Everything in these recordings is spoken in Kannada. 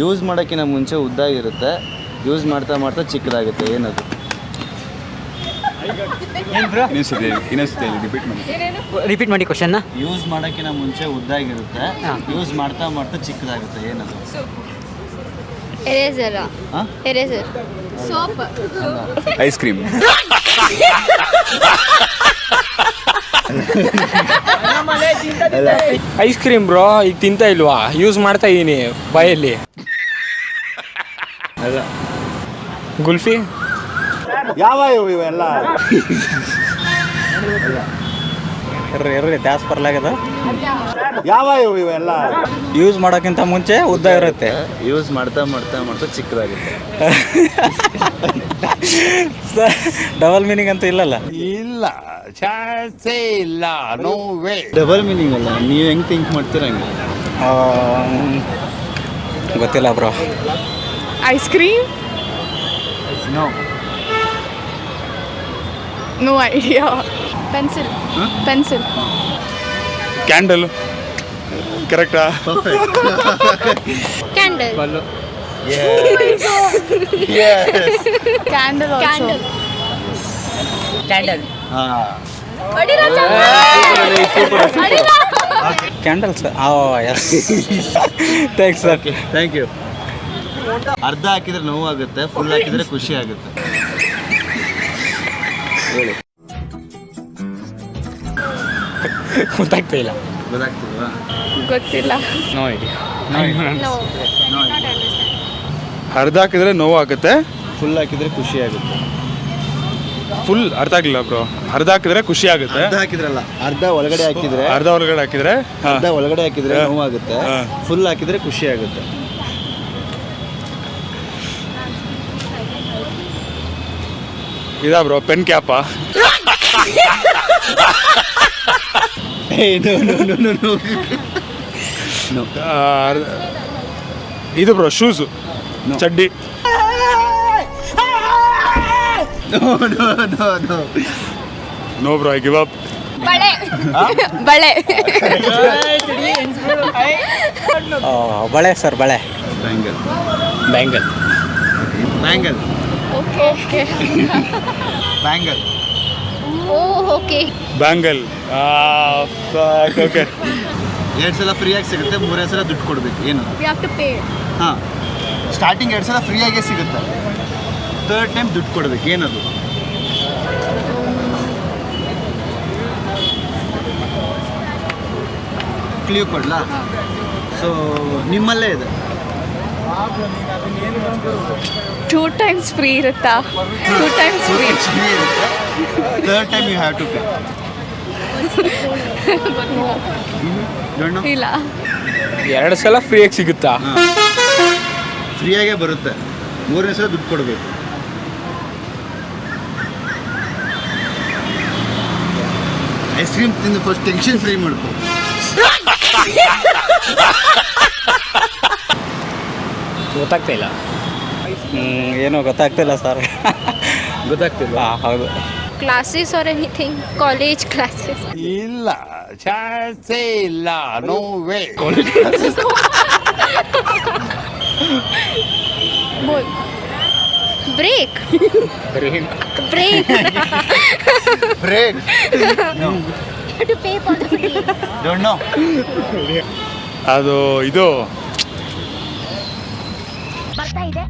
ಯೂಸ್ ಮಾಡೋಕ್ಕಿಂತ ಮುಂಚೆ ಉದ್ದಾಗಿರುತ್ತೆ, ಯೂಸ್ ಮಾಡ್ತಾ ಮಾಡ್ತಾ ಚಿಕ್ಕದಾಗುತ್ತೆ. ಏನದು? ರಿಪೀಟ್ ಮಾಡಿ ಕ್ವಶನ್ನ. ಯೂಸ್ ಮಾಡೋಕ್ಕಿಂತ ಮುಂಚೆ ಉದ್ದಾಗಿರುತ್ತೆ, ಯೂಸ್ ಮಾಡ್ತಾ ಮಾಡ್ತಾ ಚಿಕ್ಕದಾಗುತ್ತೆ. ಏನದು? Eraser. Eraser. Soap. Ice cream. Ice cream bro, ಈಗ ತಿಂತ ಇಲ್ವಾ? ಯೂಸ್ ಮಾಡ್ತಾ ಇದೀನಿ ಬಾಯಲ್ಲಿ. ಅಲ್ಲ. ಗುಲ್ಫಿ. ಯಾವ ಇವೆಲ್ಲ ದ್ಯಾಸ್ ಬರ್ಲಾಗದ. ಯಾವ ಇವೆಲ್ಲ ಯೂಸ್ ಮಾಡೋಕ್ಕಿಂತ ಮುಂಚೆ ಉದ್ದ ಇರುತ್ತೆ, ಯೂಸ್ ಮಾಡ್ತಾ ಮಾಡ್ತಾ ಮಾಡ್ತಾ ಚಿಕ್ಕದಾಗುತ್ತೆ. ಡಬಲ್ ಮೀನಿಂಗ್ ಅಂತ ಇಲ್ಲಲ್ಲ. ಇಲ್ಲ, ಚಾನ್ಸೇ ಇಲ್ಲ, ನೋ ವೇ. ಡಬಲ್ ಮೀನಿಂಗ್ ಅಲ್ಲ, ನೀವು ಹೆಂಗೆ ಥಿಂಕ್ ಮಾಡ್ತೀರ ಹಂಗೆ. ಗೊತ್ತಿಲ್ಲ bro. Ice cream. No. No idea. Pencil. Pencil. Candle. ಕರೆಕ್ಟಾ? Candle. Candle. Candle. Candle. Candles. Yes. Thanks sir. Thank you. ಅರ್ಧ ಹಾಕಿದ್ರೆ ನೋವಾಗುತ್ತೆ, ಫುಲ್ ಹಾಕಿದ್ರೆ ಖುಷಿ ಆಗುತ್ತೆ. ಹೇಳಿ. ಗೊತ್ತಾಗ್ತಾ ಇಲ್ಲ. ಗೊತ್ತಾಗ್ತಿಲ್ವಾ? ಗೊತ್ತಿಲ್ಲ. No idea. ಅರ್ಧ ಹಾಕಿದ್ರೆ ನೋವಾಗುತ್ತೆ, ಫುಲ್ ಹಾಕಿದ್ರೆ ಖುಷಿ ಆಗುತ್ತೆ. ಫುಲ್ ಅರ್ಥ ಆಗಿಲ್ಲ ಬ್ರೋ. ಅರ್ಧ ಹಾಕಿದ್ರೆ ಖುಷಿ ಆಗುತ್ತೆ, ಅರ್ಧ ಹಾಕಿದ್ರಲ್ಲ, ಅರ್ಧ ಒಳಗಡೆ ಹಾಕಿದ್ರೆ, ಅರ್ಧ ಒಳಗಡೆ ಹಾಕಿದ್ರೆ ಅರ್ಧ ಒಳಗಡೆ ಹಾಕಿದ್ರೆ ನೋವಾಗುತ್ತೆ, ಫುಲ್ ಹಾಕಿದ್ರೆ ಖುಷಿ ಆಗುತ್ತೆ. ಇದಾ ಬ್ರೋ ಪೆನ್ ಕ್ಯಾಪಾ? ಇದು ಬ್ರೋ ಶೂಸು, ಚಡ್ಡಿ. No bro, I give up. ಬಳೆ. ಬಳೆ. ಬಳೆ ಸರ್, ಬಳೆ. Bangle. Bangle. Bangle. Okay. Bangle. Okay. Bangle. Okay. 2 ಸಲ ಫ್ರೀಯಾಗಿ ಸಿಗುತ್ತೆ, 3ನೇ ಸಲ ದುಡ್ಡು ಕೊಡಬೇಕು. ಏನು? We have to pay. ಹಾಂ, ಸ್ಟಾರ್ಟಿಂಗ್ 2 ಸಲ ಫ್ರೀಯಾಗೇ ಸಿಗುತ್ತೆ, 3rd ಟೈಮ್ ದುಡ್ಡು ಕೊಡಬೇಕು. ಏನದು? ಕ್ಲಿಯರ್ ಕೊಡ್ಲಾ? ಸೊ ನಿಮ್ಮಲ್ಲೇ ಇದೆ. 2 times ಫ್ರೀ ಇರುತ್ತಾ? 2 times free. 3rd time you have to pay. ಇಲ್ಲ. 2 ಸಲ ಫ್ರೀಯಾಗಿ ಸಿಗುತ್ತಾ? ಫ್ರೀಯಾಗೇ ಬರುತ್ತೆ, 3ನೇ ಸಲ ದುಡ್ಡು ಕೊಡಬೇಕು. ಐಸ್ ಕ್ರೀಮ್ ತಿಂದು ಫಸ್ಟ್ ಟೆನ್ಷನ್ ಫ್ರೀ ಮಾಡ್ಕೊ. ಗೊತ್ತಾಗ್ತಾ ಇಲ್ಲ. ಏನೋ ಗೊತ್ತಾಗ್ತಿಲ್ಲ ಸರ್. ಗೊತ್ತಾಗ್ತಿಲ್ಲ. ಹೌದು. Classes or anything? College classes. ಇಲ್ಲ, ಚಾನ್ಸೇ ಇಲ್ಲ, ನೋ ವೇ. ಬೋಲ್. Break. Brain. Break. Break. To pay for the free. Don't know. ಅದು ಇದು ಬರ್ತಾ ಇದೆ.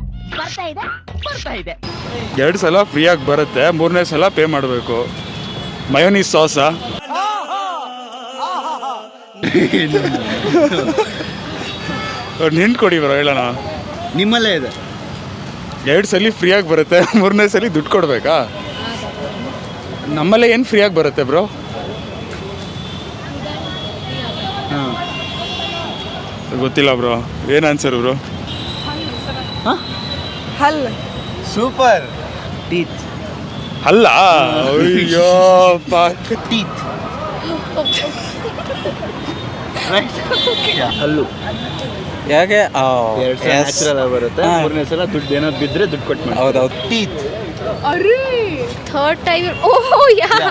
2 ಸಲ ಫ್ರೀಯಾಗಿ ಬರುತ್ತೆ, 3ನೇ ಸಲ ಪೇ ಮಾಡಬೇಕು. ಮಯೋನೀಸ್ ಸಾಸಾ? ಒಂದು ಹಿಂಟ್ ಕೊಡಿ ಬರೋ, ಹೇಳೋಣ. ನಿಮ್ಮಲ್ಲೇ ಇದೆ. 2 ಸಲ ಫ್ರೀಯಾಗಿ ಬರುತ್ತೆ, 3ನೇ ಸಲ ದುಡ್ಡು ಕೊಡಬೇಕಾ? ನಮ್ಮಲ್ಲೇ ಏನು ಫ್ರೀಯಾಗಿ ಬರುತ್ತೆ ಬ್ರೋ? ಗೊತ್ತಿಲ್ಲ ಬ್ರೋ. ಏನು ಆನ್ಸರ್ ಬ್ರೋ? ಹಲ್. ಸೂಪರ್. ಟೀತ್. ಅಲ್ಲ, ಅಯ್ಯೋ ಟೀತ್. ರೈಟ್. ಹಲ್ಲು. ಹೇಗೆ? 2 ಸಲ ನ್ಯಾಚುರಲ್ ಬರುತ್ತೆ, 3ನೇ ಸಲ ದುಡ್ಡು ಏನಾದ್ರು ಬಿದ್ದರೆ ದುಡ್ಡು ಕೊಟ್ಟು ಮಾಡಿ. ಹೌದೌದು. ಟೀತ್. ಅರೆ. 3rd time. Oh yeah.